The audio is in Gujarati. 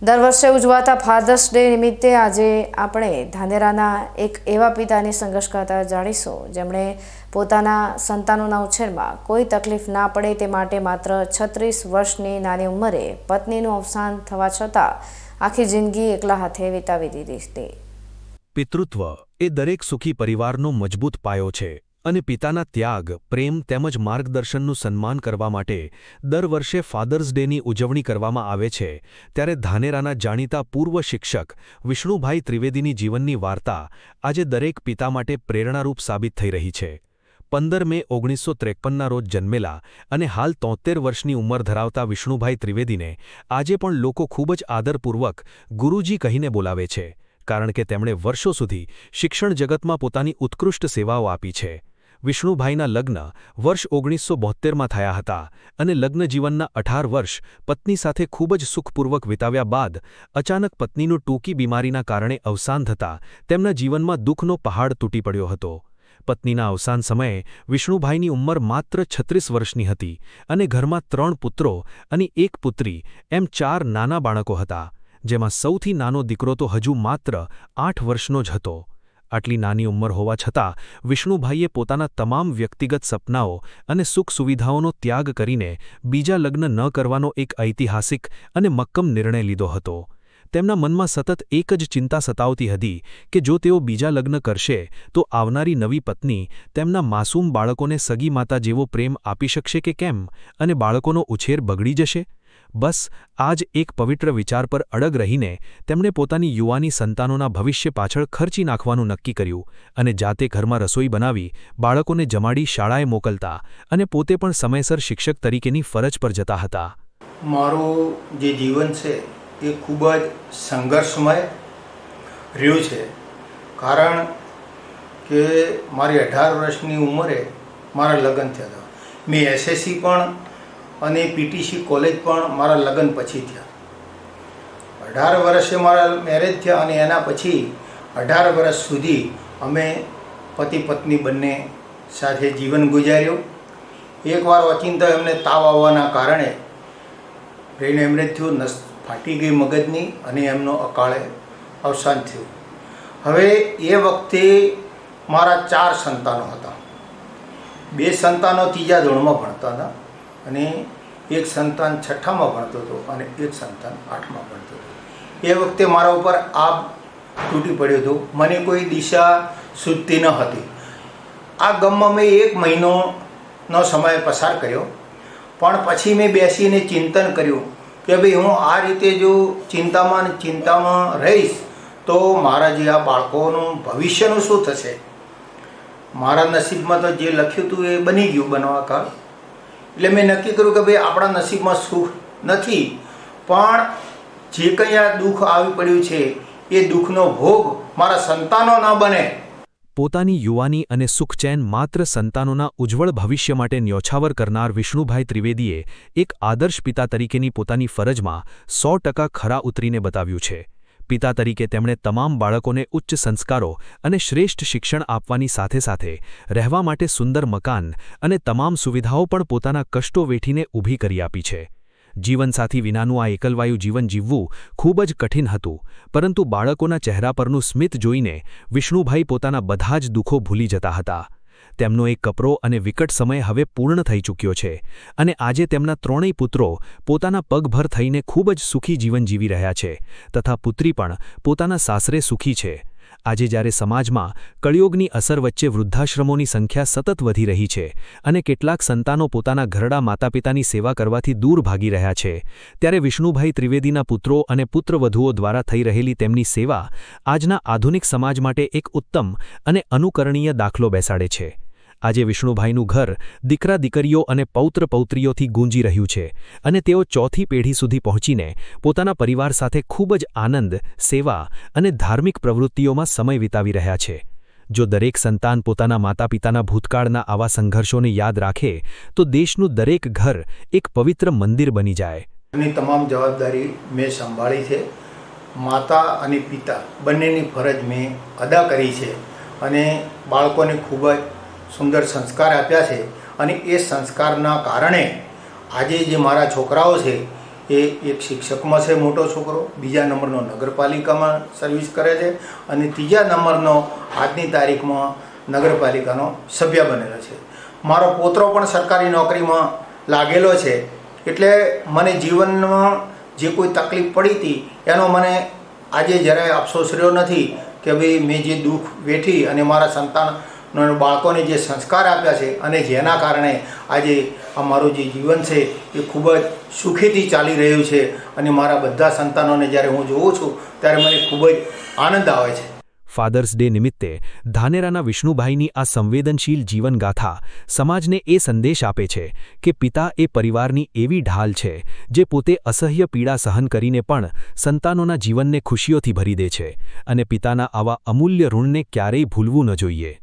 દર વર્ષે ઉજવાતા ફાધર્સ ડે નિમિત્તે આજે આપણે ધાનેરાના એક એવા પિતાની સંઘર્ષગાથા જાણીશું જેમણે પોતાના સંતાનોના ઉછેરમાં કોઈ તકલીફ ના પડે તે માટે માત્ર 36 વર્ષની નાની ઉંમરે પત્નીનું અવસાન થવા છતાં આખી જિંદગી એકલા હાથે વિતાવી દીધી હતી। પિતૃત્વ એ દરેક સુખી પરિવારનો મજબૂત પાયો છે અને પિતાના ત્યાગ, પ્રેમ તેમજ માર્ગદર્શનનું સન્માન કરવા માટે દર વર્ષે ફાધર્સ ડેની ઉજવણી કરવામાં આવે છે। ત્યારે ધાનેરાના જાણીતા પૂર્વ શિક્ષક વિષ્ણુભાઈ ત્રિવેદીની જીવનની વાર્તા આજે દરેક પિતા માટે પ્રેરણારૂપ સાબિત થઈ રહી છે। 15 મે 1953ના રોજ જન્મેલા અને હાલ 73 વર્ષની ઉંમર ધરાવતા વિષ્ણુભાઈ ત્રિવેદીને આજે પણ લોકો ખૂબ જ આદરપૂર્વક ગુરુજી કહીને બોલાવે છે, કારણ કે તેમણે વર્ષો સુધી શિક્ષણ જગતમાં પોતાની ઉત્કૃષ્ટ સેવાઓ આપી છે। વિષ્ણુભાઈના લગ્ન વર્ષ 1972માં થયા હતા અને લગ્ન જીવનના 18 વર્ષ પત્ની સાથે ખૂબ જ સુખપૂર્વક વિતાવ્યા બાદ અચાનક પત્નીનું ટૂંકી બીમારીના કારણે અવસાન થતાં તેમના જીવનમાં દુઃખનો પહાડ તૂટી પડ્યો હતો। પત્નીના અવસાન સમયે વિષ્ણુભાઈની ઉંમર માત્ર 36 વર્ષની હતી અને ઘરમાં 3 પુત્રો અને 1 પુત્રી એમ 4 નાના બાળકો હતા, જેમાં સૌથી નાનો દીકરો તો હજુ માત્ર 8 વર્ષનો જ હતો। આટલી નાની ઉંમર હોવા છતાં વિષ્ણુભાઈએ પોતાના તમામ વ્યક્તિગત સપનાઓ અને સુખ સુવિધાઓનો ત્યાગ કરીને બીજા લગ્ન ન કરવાનો એક ઐતિહાસિક અને મક્કમ નિર્ણય લીધો હતો। તેમના મનમાં સતત એક જ ચિંતા સતાવતી હતી કે જો તેઓ બીજા લગ્ન કરશે તો આવનારી નવી પત્ની તેમના માસૂમ બાળકોને સગી માતા જેવો પ્રેમ આપી શકશે કે કેમ, અને બાળકોનો ઉછેર બગડી જશે। બસ આ જ એક પવિત્ર વિચાર પર અડગ રહીને તેમણે પોતાની યુવાની સંતાનોના ભવિષ્ય પાછળ ખર્ચી નાખવાનું નક્કી કર્યું અને જાતે ઘરમાં રસોઈ બનાવી બાળકોને જમાડી શાળાએ મોકલતા અને પોતે પણ સમયસર શિક્ષક તરીકેની ફરજ પર જતા હતા। મારું જે જીવન છે એ ખૂબ જ સંઘર્ષમય રહ્યું છે, કારણ કે મારી 18 વર્ષની ઉંમરે મારા લગ્ન થયા હતા। મેં એસએસસી પણ અને પીટીસી કોલેજ પણ મારા લગ્ન પછી થયા। 18 વર્ષે મારા મેરેજ થયા અને એના પછી 18 વર્ષ સુધી અમે પતિ પત્ની બંને સાથે જીવન ગુજાર્યું। એકવાર ઓચિંતો એમને તાવ આવવાના કારણે બ્રેઇન હેમરેજ થયું, નસ ફાટી ગઈ મગજની અને એમનો અકાળે અવસાન થયું। હવે એ વખતે મારા 4 સંતાનો હતા। 2 સંતાનો 3જા ધોરણમાં ભણતા હતા અને 1 સંતાન 6ઠામાં ભણતો હતો અને 1 સંતાન 8માં ભણતો હતો। એ વખતે મારા ઉપર આબ તૂટી પડ્યો હતો, મને કોઈ દિશા સૂઝતી ન હતી। આ ગમમાં મેં 1 મહિનોનો સમય પસાર કર્યો, પણ પછી મેં બેસીને ચિંતન કર્યું કે ભાઈ હું આ રીતે જો ચિંતામાં રહીશ તો મારા જે આ બાળકોનું ભવિષ્યનું શું થશે। મારા નસીબમાં તો જે લખ્યું હતું એ બની ગયું બનવા કાળ। એટલે મેં નક્કી કર્યું કે ભાઈ આપણા નસીબમાં સુખ નથી, પણ જે કંઈ આ દુઃખ આવી પડ્યું છે એ દુઃખનો ભોગ મારા સંતાનો ન બને। પોતાની યુવાની અને સુખચેન માત્ર સંતાનોના ઉજ્જવળ ભવિષ્ય માટે ન્યોછાવર કરનાર વિષ્ણુભાઈ ત્રિવેદીએ એક આદર્શ પિતા તરીકેની પોતાની ફરજમાં 100% ખરા ઉતરીને બતાવ્યું છે। પિતા તરીકે તેમણે તમામ બાળકોને ઉચ્ચ સંસ્કારો અને શ્રેષ્ઠ શિક્ષણ આપવાની સાથે સાથે રહેવા માટે સુંદર મકાન અને તમામ સુવિધાઓ પણ પોતાના કષ્ટો વેઠીને ઊભી કરી આપી છે। જીવનસાથી વિનાનું આ એકલવાયું જીવન જીવવું ખૂબ જ કઠિન હતું, પરંતુ બાળકોના ચહેરા પરનું સ્મિત જોઈને વિષ્ણુભાઈ પોતાના બધા જ દુઃખો ભૂલી જતા હતા। તેમનો એક કપરો અને વિકટ સમય હવે પૂર્ણ થઈ ચૂક્યો છે અને આજે તેમના 3ય પુત્રો પોતાના પગભર થઈને ખૂબ જ સુખી જીવન જીવી રહ્યા છે તથા પુત્રી પણ પોતાના સાસરે સુખી છે। આજે જ્યારે સમાજમાં કળિયુગની અસર વચ્ચે વૃદ્ધાશ્રમોની સંખ્યા સતત વધી રહી છે અને કેટલાક સંતાનો પોતાના ઘરડા માતાપિતાની સેવા કરવાથી દૂર ભાગી રહ્યા છે, ત્યારે વિષ્ણુભાઈ ત્રિવેદીના પુત્રો અને પુત્રવધુઓ દ્વારા થઈ રહેલી તેમની સેવા આજના આધુનિક સમાજ માટે એક ઉત્તમ અને અનુકરણીય દાખલો બેસાડે છે। આજે વિષ્ણુભાઈનું ઘર દીકરા દીકરીઓ અને પૌત્ર પૌત્રીઓથી ગૂંજી રહ્યું છે અને તેઓ 4થી પેઢી સુધી પહોંચીને પોતાના પરિવાર સાથે ખૂબ જ આનંદ, સેવા અને ધાર્મિક પ્રવૃત્તિઓમાં સમય વિતાવી રહ્યા છે। જો દરેક સંતાન પોતાના માતાપિતાના ભૂતકાળના આવા સંઘર્ષોને યાદ રાખે તો દેશનું દરેક ઘર એક પવિત્ર મંદિર બની જાય। એની તમામ જવાબદારી મેં સંભાળી છે। માતા અને પિતા બંનેની ફરજ મેં અદા કરી છે અને બાળકોને ખૂબ જ સુંદર સંસ્કાર આપ્યા છે અને એ સંસ્કારના કારણે આજે જે મારા છોકરાઓ છે એ એક શિક્ષકમાં છે મોટો છોકરો, બીજા નંબરનો નગરપાલિકામાં સર્વિસ કરે છે અને ત્રીજા નંબરનો આજની તારીખમાં નગરપાલિકાનો સભ્ય બનેલો છે. મારો પોતરો પણ સરકારી નોકરીમાં લાગેલો છે. એટલે મને જીવનમાં જે કોઈ તકલીફ પડી હતી એનો મને આજે જરાય અફસોસ રહ્યો નથી કે ભાઈ મેં જે દુઃખ વેઠી અને મારા સંતાન બાળકોને જે સંસ્કાર આપ્યા છે અને જેના કારણે આજે અમારું જે જીવન છે એ ખૂબ જ સુખીથી ચાલી રહ્યું છે અને મારા બધા સંતાનોને જ્યારે હું જોઉં છું ત્યારે મને ખૂબ જ આનંદ આવે છે. ફાધર્સ ડે નિમિત્તે ધાનેરાના વિષ્ણુભાઈની આ સંવેદનશીલ જીવનગાથા સમાજને એ સંદેશ આપે છે કે પિતા એ પરિવારની એવી ઢાલ છે જે પોતે અસહ્ય પીડા સહન કરીને પણ સંતાનોના જીવનને ખુશીઓથી ભરી દે છે અને પિતાના આવા અમૂલ્ય ઋણને ક્યારેય ભૂલવું ન જોઈએ.